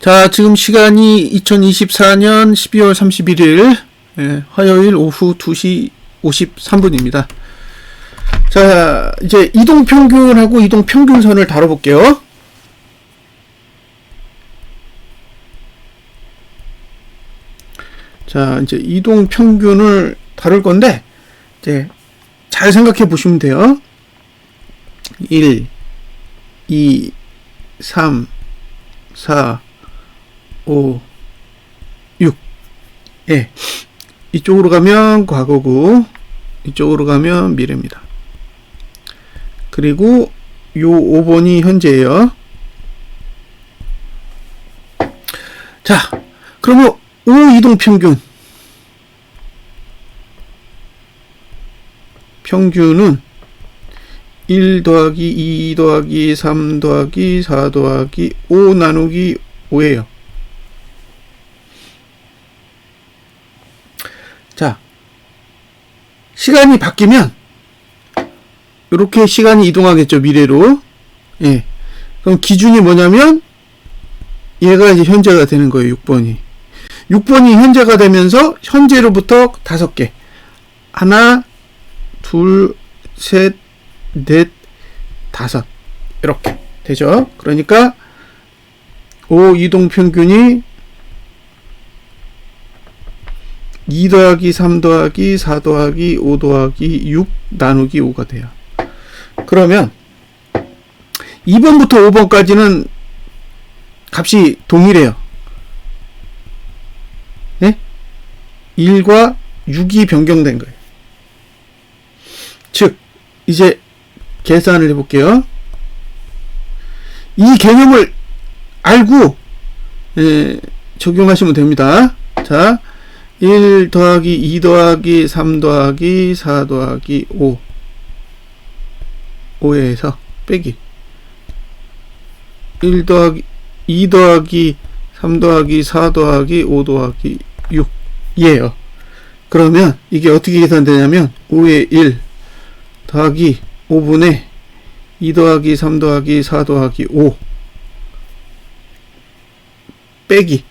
자, 지금 시간이 2024년 12월 31일 화요일 오후 2시 53분입니다. 자, 이제 이동평균하고 이동평균선을 다뤄볼게요. 자, 이제 이동평균을 다룰 건데, 이제 잘 생각해 보시면 돼요. 1, 2, 3, 4, 5, 6. 예. 이쪽으로 가면 과거고, 이쪽으로 가면 미래입니다. 그리고 요 5번이 현재예요. 자, 그러면 O 이동평균. 평균은 1 더하기 2 더하기 3 더하기 4 더하기 5 나누기 5예요. 자, 시간이 바뀌면 이렇게 시간이 이동하겠죠, 미래로. 예. 그럼 기준이 뭐냐면 얘가 이제 현재가 되는 거예요, 6번이. 6번이 현재가 되면서 현재로부터 5개. 하나, 둘, 셋, 넷, 5. 이렇게 되죠. 그러니까 O 이동평균이 2 더하기 3 더하기 4 더하기 5 더하기 6 나누기 5가 돼요. 그러면 2번부터 5번까지는 값이 동일해요. 네? 1과 6이 변경된 거예요. 즉, 이제 계산을 해볼게요. 이 개념을 알고 적용하시면 됩니다. 자, 1 더하기 2 더하기 3 더하기 4 더하기 5 5에서 빼기 1 더하기 2 더하기 3 더하기 4 더하기 5 더하기 6 이에요. 그러면 이게 어떻게 계산되냐면 5의 1 더하기 5분의 2 더하기 3 더하기 4 더하기 5 빼기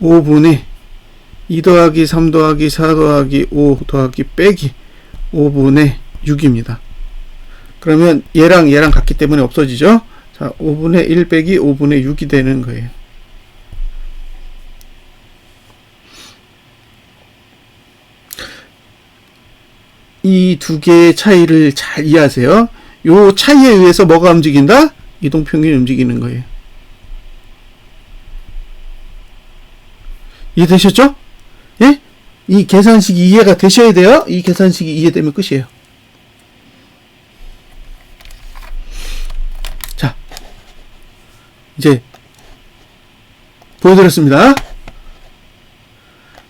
5분의 2 더하기 3 더하기 4 더하기 5 더하기 빼기 5분의 6입니다. 그러면 얘랑 얘랑 같기 때문에 없어지죠. 자, 5분의 1 빼기 5분의 6이 되는 거예요. 이 두 개의 차이를 잘 이해하세요. 요 차이에 의해서 뭐가 움직인다? 이동평균이 움직이는 거예요. 이해되셨죠? 예? 이 계산식이 이해가 되셔야 돼요. 이 계산식이 이해되면 끝이에요. 자, 이제 보여드렸습니다.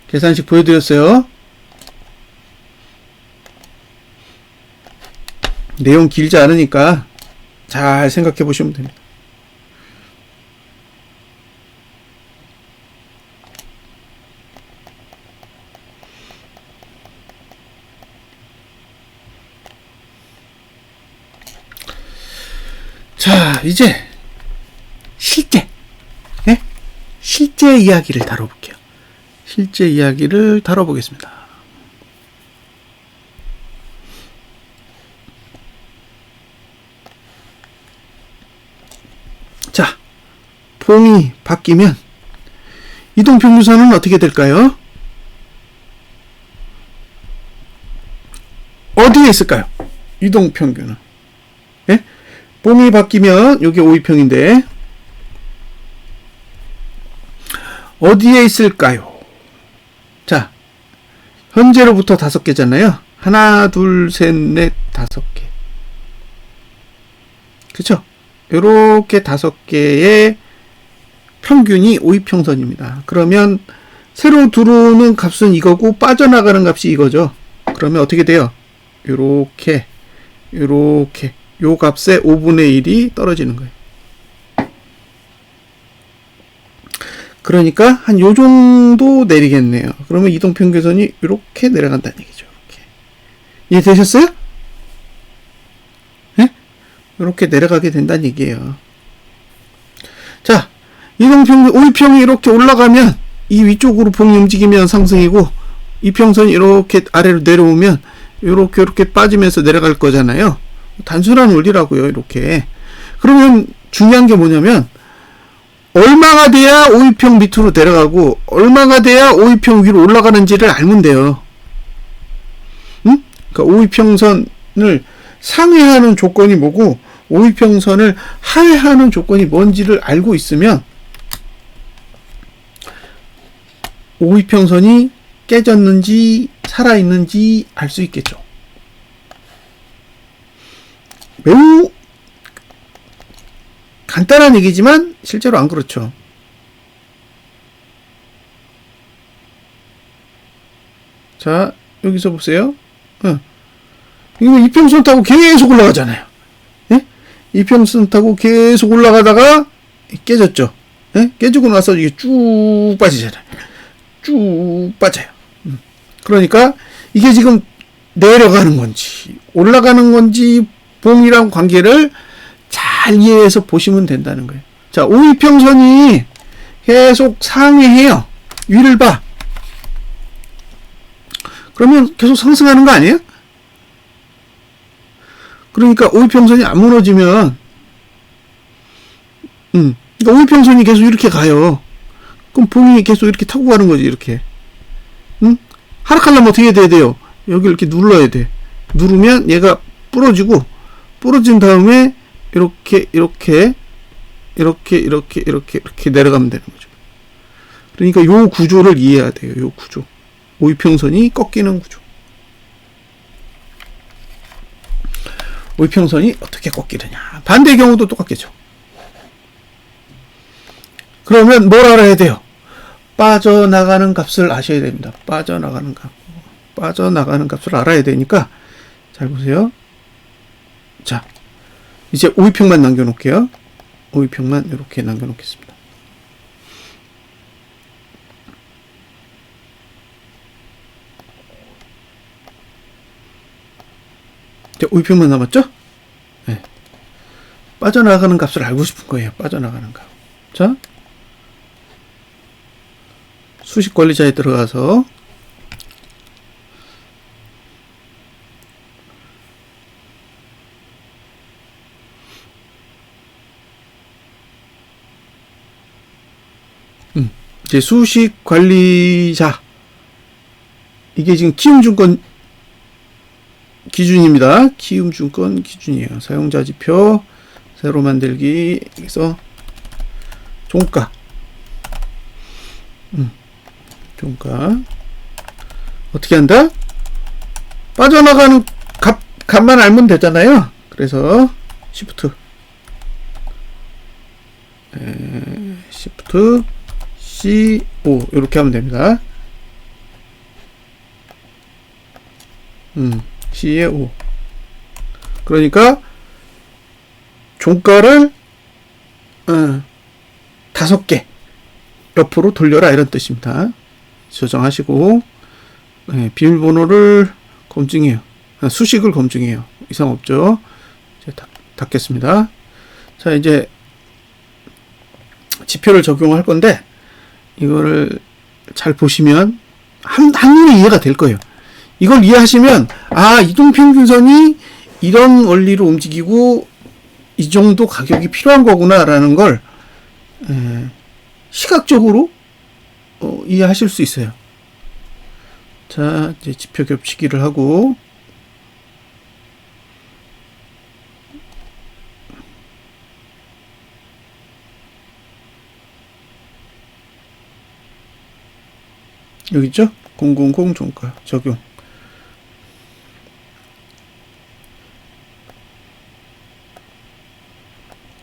계산식 보여드렸어요. 내용 길지 않으니까 잘 생각해 보시면 됩니다. 자, 이제 실제 이야기를 다뤄볼게요. 실제 이야기를 다뤄보겠습니다. 자, 봉이 바뀌면 이동평균선은 어떻게 될까요? 어디에 있을까요? 이동평균은. 예? 봉이 바뀌면 여기 5위평인데 어디에 있을까요? 자, 현재로부터 5개잖아요. 하나, 둘, 셋, 넷, 5개. 그쵸? 요렇게 5개의 평균이 5위평선입니다. 그러면 새로 들어오는 값은 이거고 빠져나가는 값이 이거죠. 그러면 어떻게 돼요? 요렇게 요 값의 5분의 1이 떨어지는 거예요. 그러니까 한 요 정도 내리겠네요. 그러면 이동평균선이 이렇게 내려간다는 얘기죠. 이렇게. 이해되셨어요? 네? 이렇게 내려가게 된다는 얘기예요. 자, 오이평이 이렇게 올라가면 이 위쪽으로 봉이 움직이면 상승이고, 이평선이 이렇게 아래로 내려오면 이렇게 빠지면서 내려갈 거잖아요. 단순한 원리라고요. 이렇게. 그러면 중요한 게 뭐냐면, 얼마가 돼야 오이평 밑으로 내려가고 얼마가 돼야 오이평 위로 올라가는지를 알면 돼요. 응? 그러니까 오이평선을 상회하는 조건이 뭐고 오이평선을 하회하는 조건이 뭔지를 알고 있으면 오이평선이 깨졌는지 살아있는지 알 수 있겠죠. 매우 간단한 얘기지만 실제로 안 그렇죠. 자, 여기서 보세요. 이거 이평선 타고 계속 올라가잖아요. 예? 이평선 타고 계속 올라가다가 깨졌죠. 예? 깨지고 나서 이게 쭉 빠지잖아요. 쭉 빠져요. 그러니까 이게 지금 내려가는 건지 올라가는 건지 봉이랑 관계를 잘 이해해서 보시면 된다는 거예요. 자, 오이평선이 계속 상회해요. 위를 봐. 그러면 계속 상승하는 거 아니에요? 그러니까 오이평선이 안 무너지면 그러니까 오이평선이 계속 이렇게 가요. 그럼 봉이 계속 이렇게 타고 가는 거지. 이렇게. 하락하려면 어떻게 돼야 돼요? 여기 이렇게 눌러야 돼. 누르면 얘가 부러지고, 부러진 다음에 이렇게 내려가면 되는 거죠. 그러니까 요 구조를 이해해야 돼요. 요 구조. 오이평선이 꺾이는 구조. 오이평선이 어떻게 꺾이느냐. 반대의 경우도 똑같겠죠. 그러면 뭘 알아야 돼요? 빠져나가는 값을 아셔야 됩니다. 빠져나가는 값을 알아야 되니까 잘 보세요. 자, 이제 오이평만 남겨놓을게요. 오이평만 이렇게 남겨놓겠습니다. 자, 오이평만 남았죠? 네. 빠져나가는 값을 알고 싶은 거예요. 빠져나가는 값. 자, 수식 관리자에 들어가서 이제 수식 관리자, 이게 지금 키움증권 기준입니다. 키움증권 기준이에요. 사용자 지표 새로 만들기. 여기서 종가, 종가 어떻게 한다? 빠져나가는 값만 알면 되잖아요. 그래서 시프트 C5 이렇게 하면 됩니다. C의 5. 그러니까 종가를 5개 옆으로 돌려라 이런 뜻입니다. 저장하시고 비밀번호를 검증해요. 수식을 검증해요. 이상 없죠. 이제 닫겠습니다. 자, 이제 지표를 적용할 건데 이거를 잘 보시면 한눈에 이해가 될 거예요. 이걸 이해하시면 이동평균선이 이런 원리로 움직이고 이 정도 가격이 필요한 거구나 라는 걸 시각적으로 이해하실 수 있어요. 자, 이제 지표 겹치기를 하고 여기 있죠? 000 종가 적용.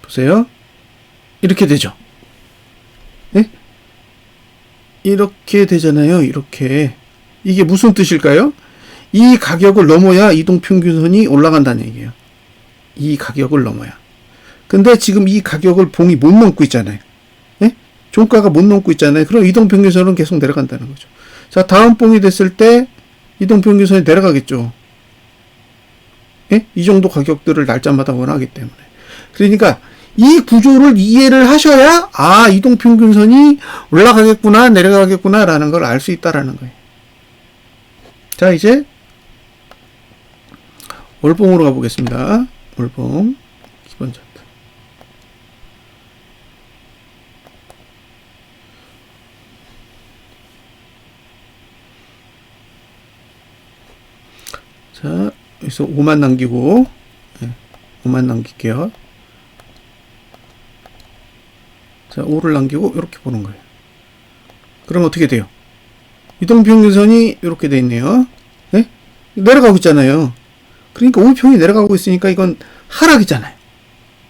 보세요. 이렇게 되죠. 네? 이렇게 되잖아요. 이렇게. 이게 무슨 뜻일까요? 이 가격을 넘어야 이동평균선이 올라간다는 얘기예요. 이 가격을 넘어야. 근데 지금 이 가격을 봉이 못 넘고 있잖아요. 네? 종가가 못 넘고 있잖아요. 그럼 이동평균선은 계속 내려간다는 거죠. 자, 다음 봉이 됐을 때 이동평균선이 내려가겠죠. 예? 이 정도 가격들을 날짜마다 원하기 때문에. 그러니까 이 구조를 이해를 하셔야 아, 이동평균선이 올라가겠구나 내려가겠구나 라는 걸 알 수 있다라는 거예요. 자, 이제 월봉으로 가보겠습니다. 월봉 기본 차트. 자, 여기서 5만 남기고 5만 남길게요. 자, 5를 남기고 이렇게 보는 거예요. 그럼 어떻게 돼요? 이동평균선이 이렇게 돼 있네요. 네? 내려가고 있잖아요. 그러니까 오이평이 내려가고 있으니까 이건 하락이잖아요.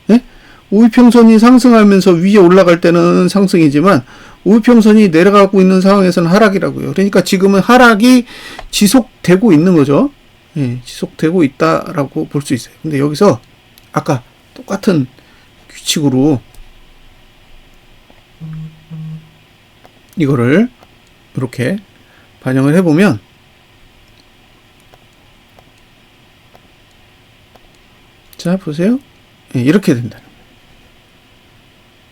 네? 오이평선이 상승하면서 위에 올라갈 때는 상승이지만 오이평선이 내려가고 있는 상황에서는 하락이라고요. 그러니까 지금은 하락이 지속되고 있는 거죠. 네, 지속되고 있다라고 볼 수 있어요. 근데 여기서 아까 똑같은 규칙으로 이거를 이렇게 반영을 해보면 자, 보세요. 네, 이렇게 된다는 거예요.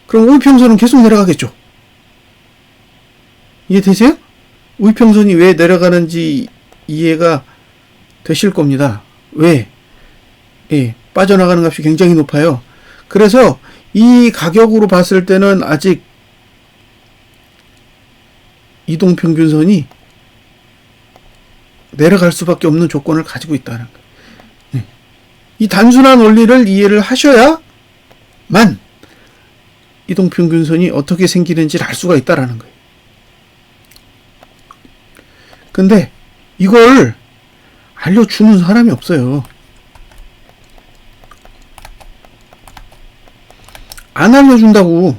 그럼 오이평선은 계속 내려가겠죠. 이해되세요? 오이평선이 왜 내려가는지 이해가 되실 겁니다. 왜? 예, 빠져나가는 값이 굉장히 높아요. 그래서 이 가격으로 봤을 때는 아직 이동평균선이 내려갈 수밖에 없는 조건을 가지고 있다는 거예요. 예. 이 단순한 원리를 이해를 하셔야만 이동평균선이 어떻게 생기는지를 알 수가 있다는 거예요. 근데 이걸 알려주는 사람이 없어요. 안 알려준다고.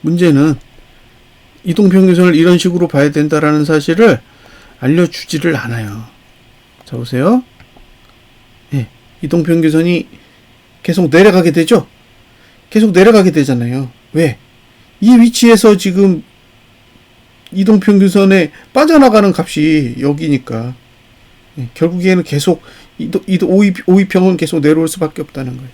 문제는 이동평균선을 이런 식으로 봐야 된다라는 사실을 알려주지를 않아요. 자, 보세요. 예, 이동평균선이 계속 내려가게 되죠? 계속 내려가게 되잖아요. 왜? 이 위치에서 지금 이동평균선에 빠져나가는 값이 여기니까. 예, 결국에는 계속 오이평은 계속 내려올 수밖에 없다는 거예요.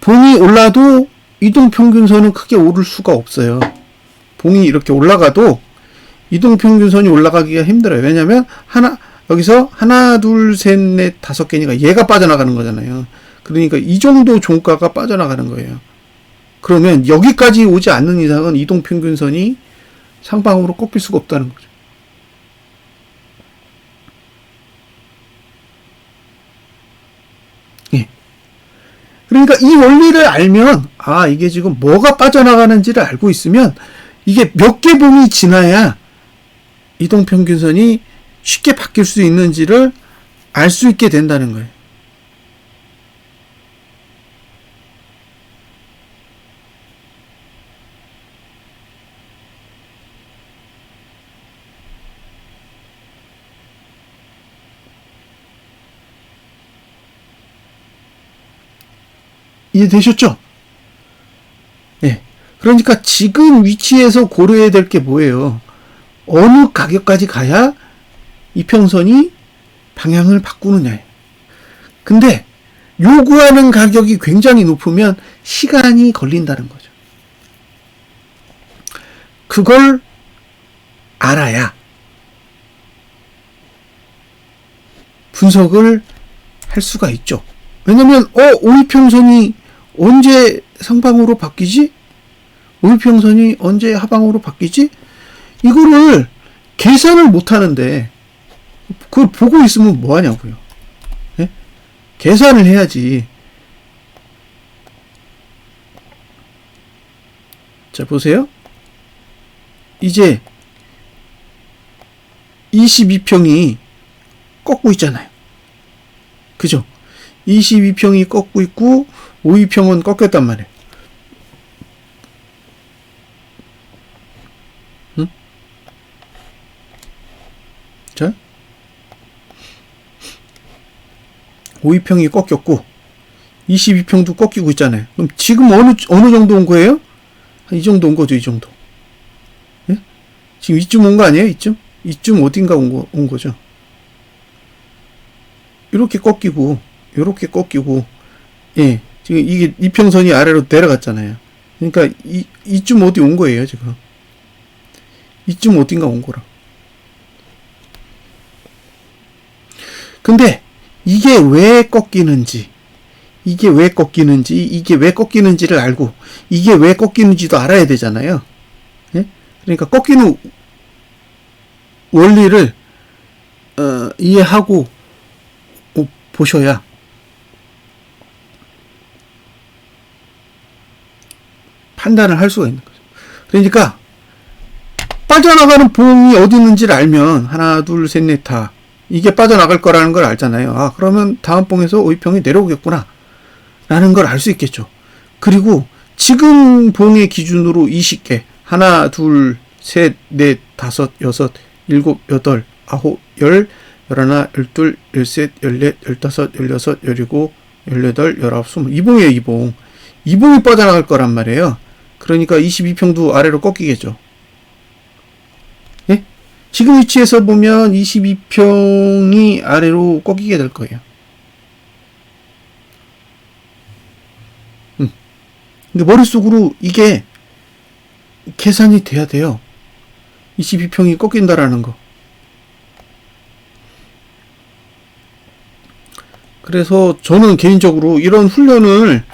봉이 올라도 이동평균선은 크게 오를 수가 없어요. 봉이 이렇게 올라가도 이동평균선이 올라가기가 힘들어요. 왜냐면 여기서 하나, 둘, 셋, 넷, 5개니까 얘가 빠져나가는 거잖아요. 그러니까 이 정도 종가가 빠져나가는 거예요. 그러면 여기까지 오지 않는 이상은 이동평균선이 상방으로 꺾일 수가 없다는 거죠. 예. 그러니까 이 원리를 알면 아, 이게 지금 뭐가 빠져나가는지를 알고 있으면 이게 몇 개 봉이 지나야 이동평균선이 쉽게 바뀔 수 있는지를 알 수 있게 된다는 거예요. 이해되셨죠? 예. 그러니까 지금 위치에서 고려해야 될 게 뭐예요? 어느 가격까지 가야 이평선이 방향을 바꾸느냐예요. 근데 요구하는 가격이 굉장히 높으면 시간이 걸린다는 거죠. 그걸 알아야 분석을 할 수가 있죠. 왜냐면 오이평선이 언제 상방으로 바뀌지? 오이평선이 언제 하방으로 바뀌지? 이거를 계산을 못 하는데 그걸 보고 있으면 뭐 하냐고요. 예? 계산을 해야지. 자, 보세요. 이제 22평이 꺾고 있잖아요. 그죠? 22평이 꺾고 있고 52평은 꺾였단 말이에요. 응? 자, 52평이 꺾였고 22평도 꺾이고 있잖아요. 그럼 지금 어느 정도 온 거예요? 한 이 정도 온 거죠, 이 정도. 예? 지금 이쯤 온 거 아니에요? 이쯤 어딘가 온 거죠. 이렇게 꺾이고 요렇게 꺾이고, 예, 지금 이게 이평선이 아래로 내려갔잖아요. 그러니까 이쯤 어디 온 거예요, 지금. 이쯤 어딘가 온 거라. 근데 이게 왜 꺾이는지, 이게 왜 꺾이는지를 알고, 이게 왜 꺾이는지도 알아야 되잖아요. 예? 그러니까 꺾이는 원리를 이해하고 보셔야 판단을 할 수가 있는 거죠. 그러니까 빠져나가는 봉이 어디 있는지를 알면 하나, 둘, 셋, 넷 다 이게 빠져나갈 거라는 걸 알잖아요. 아, 그러면 다음 봉에서 오이평이 내려오겠구나 라는 걸 알 수 있겠죠. 그리고 지금 봉의 기준으로 20개 하나, 둘, 셋, 넷, 다섯, 여섯, 일곱, 여덟, 아홉, 열, 열하나, 열둘, 열셋, 열넷, 열다섯, 열여섯, 열일곱, 열여덟, 열아홉, 스물. 이봉이에요, 이봉. 이봉이 빠져나갈 거란 말이에요. 그러니까 22평도 아래로 꺾이겠죠. 예? 지금 위치에서 보면 22평이 아래로 꺾이게 될 거예요. 근데 머릿속으로 이게 계산이 돼야 돼요. 22평이 꺾인다라는 거. 그래서 저는 개인적으로 이런 훈련을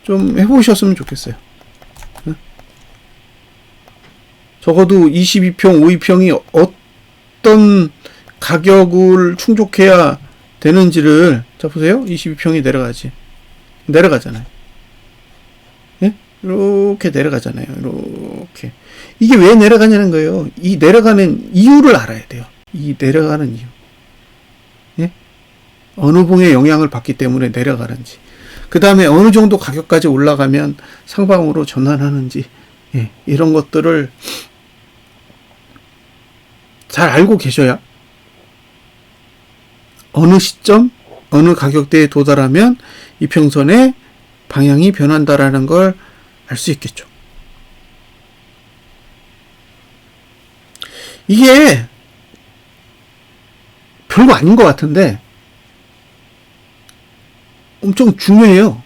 좀 해보셨으면 좋겠어요. 적어도 22평, 5이평이 어떤 가격을 충족해야 되는지를, 자, 보세요. 22평이 내려가잖아요. 예? 이렇게 내려가잖아요. 이렇게. 이게 왜 내려가냐는 거예요. 이 내려가는 이유를 알아야 돼요. 이 내려가는 이유. 예? 어느 봉에 영향을 받기 때문에 내려가는지. 그 다음에 어느 정도 가격까지 올라가면 상방으로 전환하는지. 예, 이런 것들을 잘 알고 계셔야 어느 시점, 어느 가격대에 도달하면 이평선의 방향이 변한다라는 걸 알 수 있겠죠. 이게 별거 아닌 것 같은데 엄청 중요해요.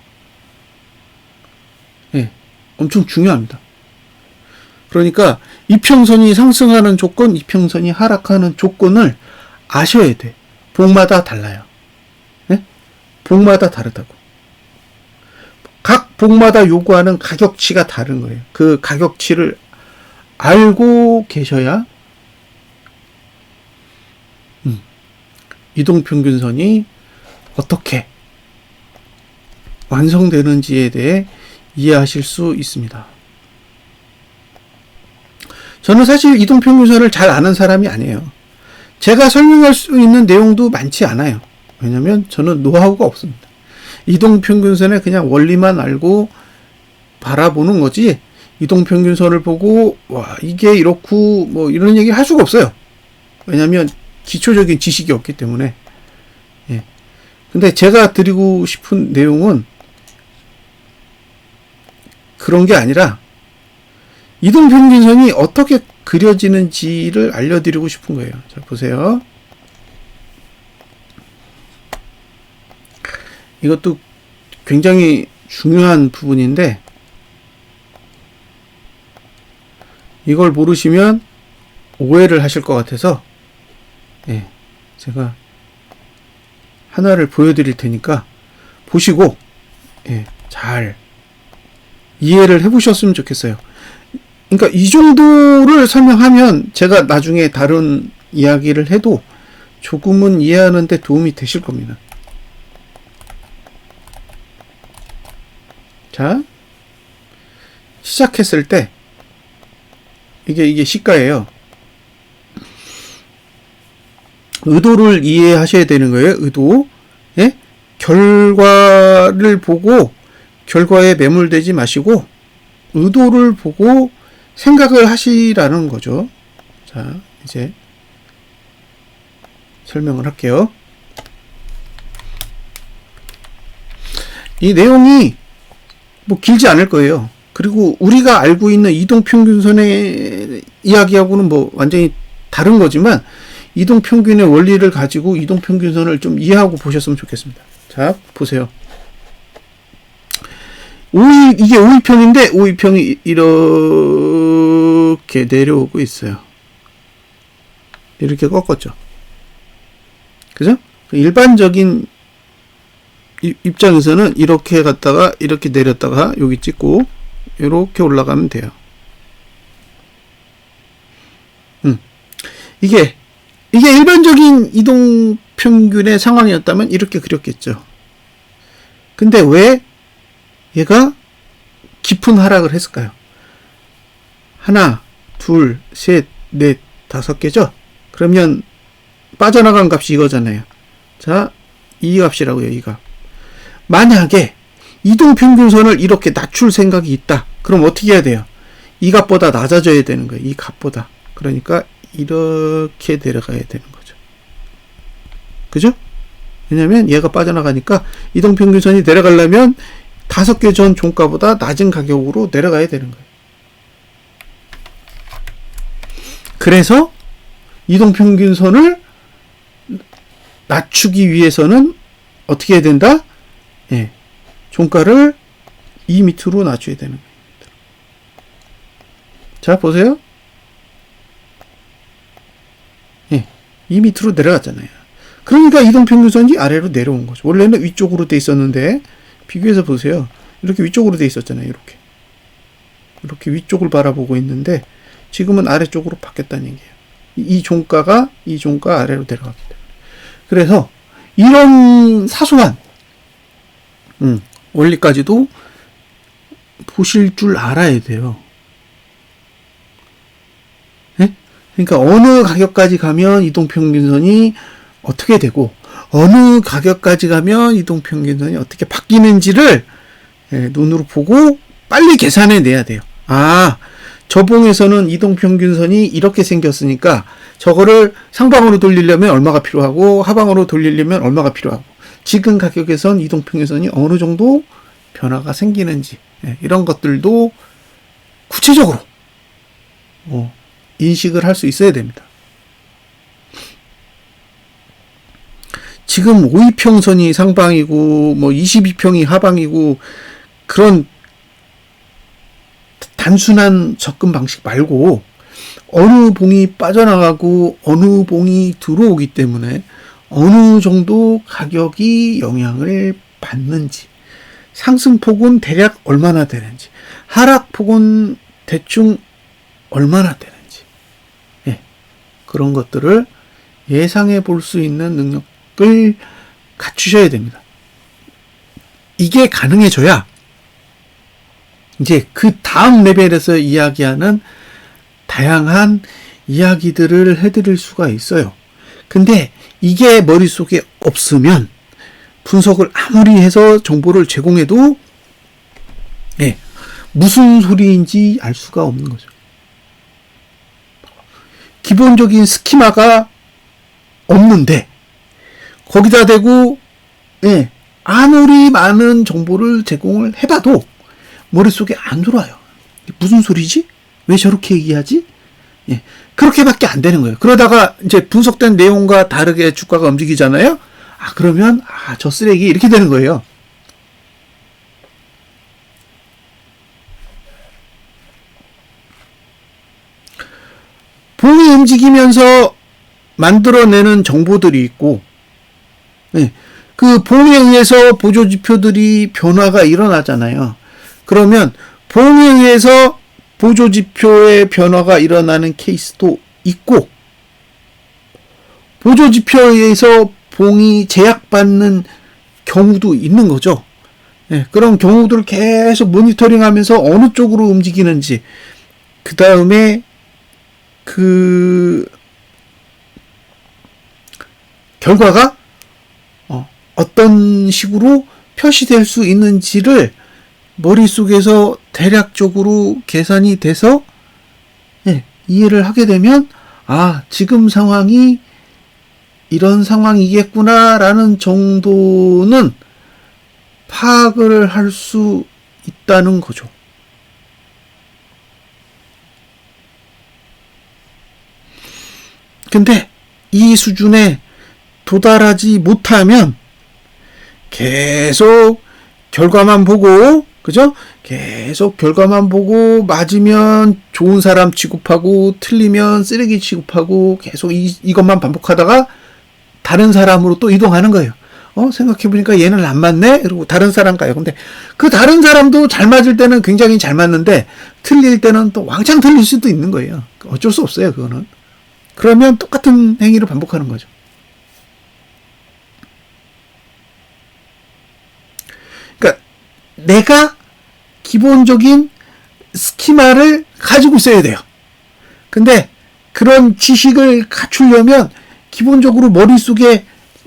예, 엄청 중요합니다. 그러니까 이평선이 상승하는 조건, 이평선이 하락하는 조건을 아셔야 돼. 봉마다 달라요. 예? 봉마다 다르다고. 각 봉마다 요구하는 가격치가 다른 거예요. 그 가격치를 알고 계셔야 이동평균선이 어떻게 완성되는지에 대해 이해하실 수 있습니다. 저는 사실 이동평균선을 잘 아는 사람이 아니에요. 제가 설명할 수 있는 내용도 많지 않아요. 왜냐면 저는 노하우가 없습니다. 이동평균선의 그냥 원리만 알고 바라보는 거지, 이동평균선을 보고 와 이게 이렇고 뭐 이런 얘기 할 수가 없어요. 왜냐면 기초적인 지식이 없기 때문에. 예. 근데 제가 드리고 싶은 내용은 그런 게 아니라 이동평균선이 어떻게 그려지는지를 알려드리고 싶은 거예요. 자, 보세요. 이것도 굉장히 중요한 부분인데 이걸 모르시면 오해를 하실 것 같아서, 예, 제가 하나를 보여드릴 테니까 보시고, 예, 잘 이해를 해보셨으면 좋겠어요. 그러니까 이 정도를 설명하면 제가 나중에 다른 이야기를 해도 조금은 이해하는 데 도움이 되실 겁니다. 자, 시작했을 때 이게 시가예요. 의도를 이해하셔야 되는 거예요. 의도. 예? 결과를 보고 결과에 매몰되지 마시고 의도를 보고 생각을 하시라는 거죠. 자, 이제 설명을 할게요. 이 내용이 뭐 길지 않을 거예요. 그리고 우리가 알고 있는 이동평균선의 이야기하고는 뭐 완전히 다른 거지만 이동평균의 원리를 가지고 이동평균선을 좀 이해하고 보셨으면 좋겠습니다. 자, 자, 보세요. 이게 오이평인데 오이평이 이렇게 내려오고 있어요. 이렇게 꺾었죠. 그죠? 일반적인 입장에서는 이렇게 갔다가 이렇게 내렸다가 여기 찍고 이렇게 올라가면 돼요. 이게 일반적인 이동평균의 상황이었다면 이렇게 그렸겠죠. 근데 왜 얘가 깊은 하락을 했을까요? 하나, 둘, 셋, 넷, 5개죠? 그러면 빠져나간 값이 이거잖아요. 자, 이 값이라고요, 이 값. 만약에 이동평균선을 이렇게 낮출 생각이 있다. 그럼 어떻게 해야 돼요? 이 값보다 낮아져야 되는 거예요. 이 값보다. 그러니까 이렇게 내려가야 되는 거죠. 그죠? 왜냐면 얘가 빠져나가니까 이동평균선이 내려가려면 5개 전 종가보다 낮은 가격으로 내려가야 되는 거예요. 그래서 이동평균선을 낮추기 위해서는 어떻게 해야 된다? 예, 종가를 이 밑으로 낮춰야 되는 거예요. 자, 보세요. 예, 이 밑으로 내려갔잖아요. 그러니까 이동평균선이 아래로 내려온 거죠. 원래는 위쪽으로 돼 있었는데 비교해서 보세요. 이렇게 위쪽으로 돼 있었잖아요. 이렇게 위쪽을 바라보고 있는데 지금은 아래쪽으로 바뀌었다는 얘기예요. 이 종가 아래로 내려갑니다. 그래서 이런 사소한 원리까지도 보실 줄 알아야 돼요. 네? 그러니까 어느 가격까지 가면 이동평균선이 어떻게 되고 어느 가격까지 가면 이동평균선이 어떻게 바뀌는지를 눈으로 보고 빨리 계산해 내야 돼요. 아, 저봉에서는 이동평균선이 이렇게 생겼으니까 저거를 상방으로 돌리려면 얼마가 필요하고 하방으로 돌리려면 얼마가 필요하고 지금 가격에선 이동평균선이 어느 정도 변화가 생기는지 이런 것들도 구체적으로 인식을 할 수 있어야 됩니다. 지금 5위평선이 상방이고 22평이 하방이고 그런 단순한 접근 방식 말고 어느 봉이 빠져나가고 어느 봉이 들어오기 때문에 어느 정도 가격이 영향을 받는지, 상승폭은 대략 얼마나 되는지, 하락폭은 대충 얼마나 되는지, 그런 것들을 예상해 볼 수 있는 능력을 갖추셔야 됩니다. 이게 가능해져야 이제 그 다음 레벨에서 이야기하는 다양한 이야기들을 해드릴 수가 있어요. 근데 이게 머릿속에 없으면 분석을 아무리 해서 정보를 제공해도 무슨 소리인지 알 수가 없는 거죠. 기본적인 스키마가 없는데 거기다 대고 아무리 많은 정보를 제공을 해봐도 머릿속에 안 들어와요. 무슨 소리지? 왜 저렇게 얘기하지? 그렇게밖에 안 되는 거예요. 그러다가 이제 분석된 내용과 다르게 주가가 움직이잖아요. 그러면 저 쓰레기 이렇게 되는 거예요. 봉이 움직이면서 만들어내는 정보들이 있고 그 봉에 의해서 보조지표들이 변화가 일어나잖아요. 그러면 봉에 의해서 보조지표의 변화가 일어나는 케이스도 있고 보조지표에 의해서 봉이 제약받는 경우도 있는 거죠. 그런 경우들을 계속 모니터링하면서 어느 쪽으로 움직이는지 그 다음에 그 결과가 어떤 식으로 표시될 수 있는지를 머릿속에서 대략적으로 계산이 돼서 이해를 하게 되면 지금 상황이 이런 상황이겠구나라는 정도는 파악을 할 수 있다는 거죠. 근데 이 수준에 도달하지 못하면 계속 결과만 보고, 그죠? 계속 결과만 보고, 맞으면 좋은 사람 취급하고, 틀리면 쓰레기 취급하고, 계속 이것만 반복하다가 다른 사람으로 또 이동하는 거예요. 생각해보니까 얘는 안 맞네? 이러고 다른 사람 가요. 근데 그 다른 사람도 잘 맞을 때는 굉장히 잘 맞는데, 틀릴 때는 또 왕창 틀릴 수도 있는 거예요. 어쩔 수 없어요, 그거는. 그러면 똑같은 행위를 반복하는 거죠. 그러니까 내가 기본적인 스키마를 가지고 있어야 돼요. 근데 그런 지식을 갖추려면 기본적으로 머릿속에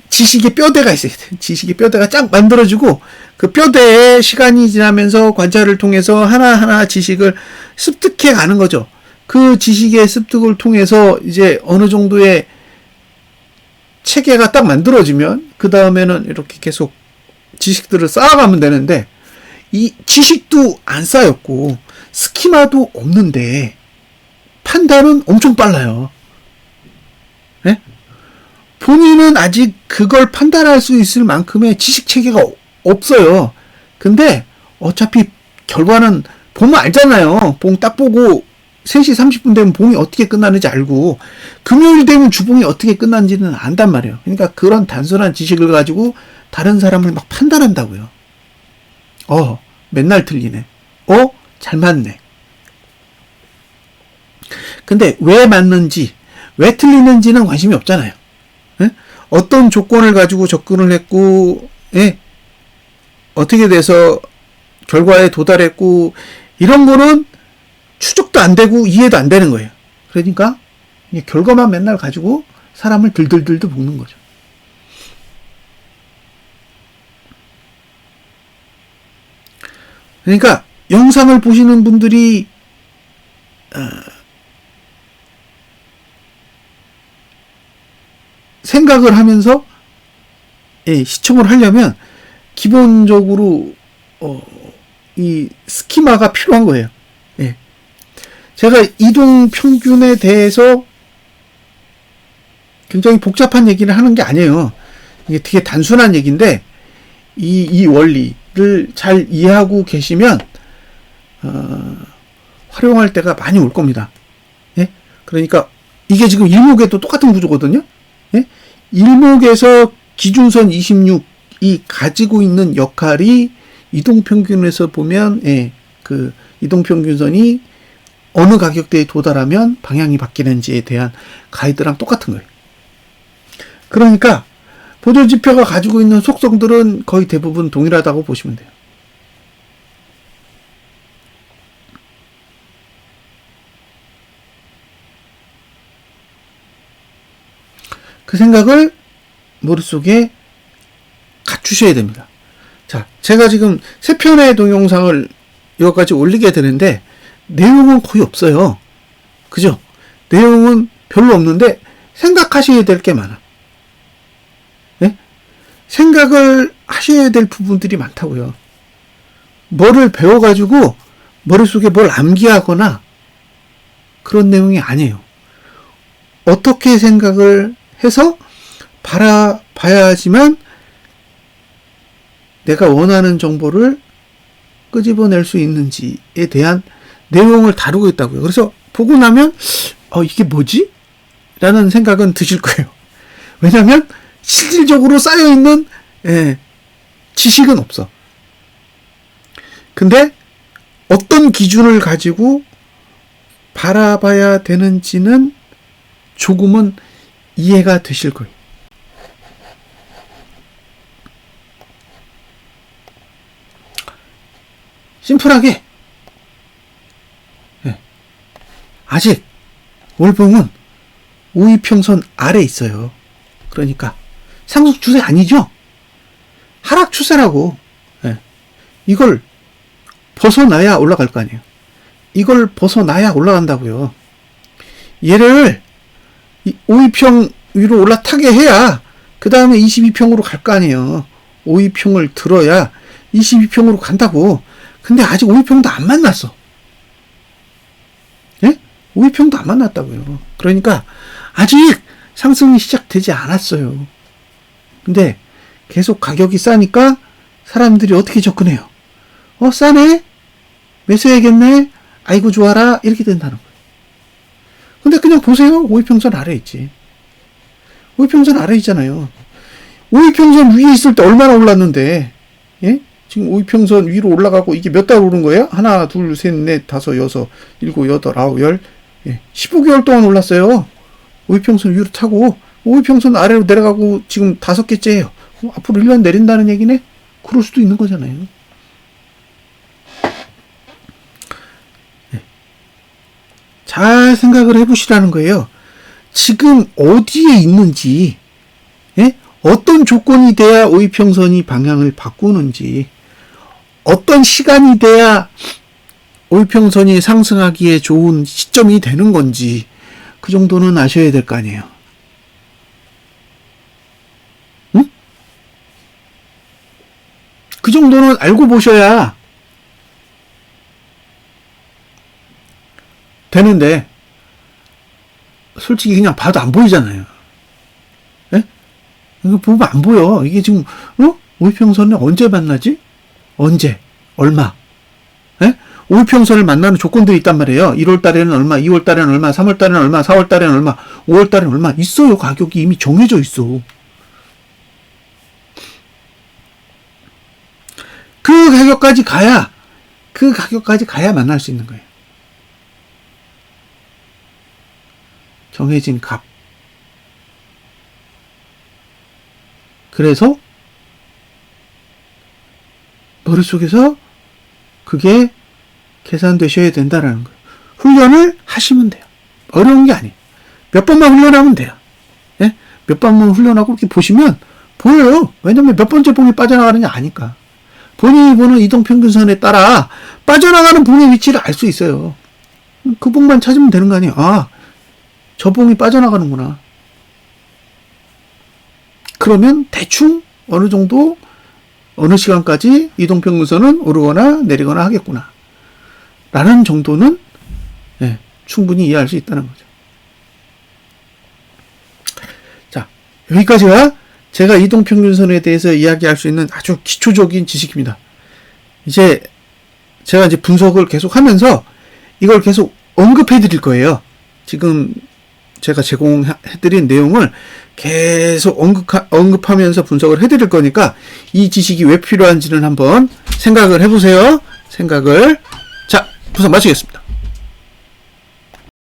지식의 뼈대가 있어야 돼요. 지식의 뼈대가 쫙 만들어지고 그 뼈대에 시간이 지나면서 관찰을 통해서 하나하나 지식을 습득해 가는 거죠. 그 지식의 습득을 통해서 이제 어느 정도의 체계가 딱 만들어지면 그 다음에는 이렇게 계속 지식들을 쌓아가면 되는데 이 지식도 안 쌓였고 스키마도 없는데 판단은 엄청 빨라요. 네? 본인은 아직 그걸 판단할 수 있을 만큼의 지식 체계가 없어요. 근데 어차피 결과는 보면 알잖아요. 봉 딱 보고 3시 30분 되면 봉이 어떻게 끝나는지 알고 금요일 되면 주봉이 어떻게 끝나는지는 안단 말이에요. 그러니까 그런 단순한 지식을 가지고 다른 사람을 막 판단한다고요. 맨날 틀리네. 잘 맞네. 근데 왜 맞는지, 왜 틀리는지는 관심이 없잖아요. 예? 어떤 조건을 가지고 접근을 했고, 예? 어떻게 돼서 결과에 도달했고, 이런 거는 추적도 안 되고 이해도 안 되는 거예요. 그러니까 결과만 맨날 가지고 사람을 들들들도 볶는 거죠. 그러니까 영상을 보시는 분들이 생각을 하면서 시청을 하려면 기본적으로 이 스키마가 필요한 거예요. 제가 이동평균에 대해서 굉장히 복잡한 얘기를 하는 게 아니에요. 이게 되게 단순한 얘기인데 이 원리를 잘 이해하고 계시면 활용할 때가 많이 올 겁니다. 그러니까 이게 지금 일목에도 똑같은 구조거든요. 일목에서 기준선 26이 가지고 있는 역할이 이동평균에서 보면 그 이동평균선이 어느 가격대에 도달하면 방향이 바뀌는지에 대한 가이드랑 똑같은 거예요. 그러니까 보조지표가 가지고 있는 속성들은 거의 대부분 동일하다고 보시면 돼요. 그 생각을 머릿속에 갖추셔야 됩니다. 자, 제가 지금 3편의 동영상을 여기까지 올리게 되는데 내용은 거의 없어요. 그죠? 내용은 별로 없는데 생각하셔야 될 게 많아. 네? 생각을 하셔야 될 부분들이 많다고요. 뭐를 배워가지고 머릿속에 뭘 암기하거나 그런 내용이 아니에요. 어떻게 생각을 해서 바라봐야지만 내가 원하는 정보를 끄집어낼 수 있는지에 대한 내용을 다루고 있다고요. 그래서 보고 나면 이게 뭐지? 라는 생각은 드실 거예요. 왜냐하면 실질적으로 쌓여있는 지식은 없어. 근데 어떤 기준을 가지고 바라봐야 되는지는 조금은 이해가 되실 거예요. 심플하게 아직 월봉은 우이평선 아래 있어요. 그러니까 상승 추세 아니죠? 하락 추세라고. 이걸 벗어나야 올라갈 거 아니에요. 이걸 벗어나야 올라간다고요. 얘를 5위평 위로 올라타게 해야 그 다음에 22평으로 갈 거 아니에요. 5위평을 들어야 22평으로 간다고. 근데 아직 5위평도 안 만났어. 5위평도 안 만났다고요. 그러니까 아직 상승이 시작되지 않았어요. 근데 계속 가격이 싸니까 사람들이 어떻게 접근해요? 싸네? 매수해야겠네? 아이고 좋아라? 이렇게 된다는 거예요. 근데 그냥 보세요. 5일평선 아래 있지. 5일평선 아래 있잖아요. 5일평선 위에 있을 때 얼마나 올랐는데, 예? 지금 5일평선 위로 올라가고 이게 몇 달 오른 거예요? 하나, 둘, 셋, 넷, 다섯, 여섯, 일곱, 여덟, 아홉, 열, 15개월 동안 올랐어요. 5일평선 위로 타고 5일평선 아래로 내려가고 지금 5개째예요. 앞으로 1년 내린다는 얘기네? 그럴 수도 있는 거잖아요. 잘 생각을 해보시라는 거예요. 지금 어디에 있는지, 어떤 조건이 돼야 5일평선이 방향을 바꾸는지, 어떤 시간이 돼야 5일평선이 상승하기에 좋은 시점이 되는 건지, 그 정도는 아셔야 될 거 아니에요. 응? 그 정도는 알고 보셔야 되는데, 솔직히 그냥 봐도 안 보이잖아요. 예? 이거 보면 안 보여. 이게 지금, 5일평선을 언제 만나지? 언제? 얼마? 예? 5일평선을 만나는 조건들이 있단 말이에요. 1월 달에는 얼마, 2월 달에는 얼마, 3월 달에는 얼마, 4월 달에는 얼마, 5월 달에는 얼마. 있어요. 가격이 이미 정해져 있어. 그 가격까지 가야 만날 수 있는 거예요. 정해진 값. 그래서 머릿속에서 그게 계산되셔야 된다라는 거예요. 훈련을 하시면 돼요. 어려운 게 아니에요. 몇 번만 훈련하면 돼요. 예? 몇 번만 훈련하고 이렇게 보시면 보여요. 왜냐면 몇 번째 봉이 빠져나가느냐 아니까. 본인이 보는 이동평균선에 따라 빠져나가는 봉의 위치를 알 수 있어요. 그 봉만 찾으면 되는 거 아니에요. 저 봉이 빠져나가는구나. 그러면 대충 어느 정도 어느 시간까지 이동평균선은 오르거나 내리거나 하겠구나 라는 정도는 충분히 이해할 수 있다는 거죠. 자, 여기까지가 제가 이동평균선에 대해서 이야기할 수 있는 아주 기초적인 지식입니다. 이제 제가 분석을 계속 하면서 이걸 계속 언급해 드릴 거예요. 지금 제가 제공해드린 내용을 계속 언급하면서 분석을 해드릴 거니까 이 지식이 왜 필요한지는 한번 생각을 해보세요. 자, 분석 마치겠습니다.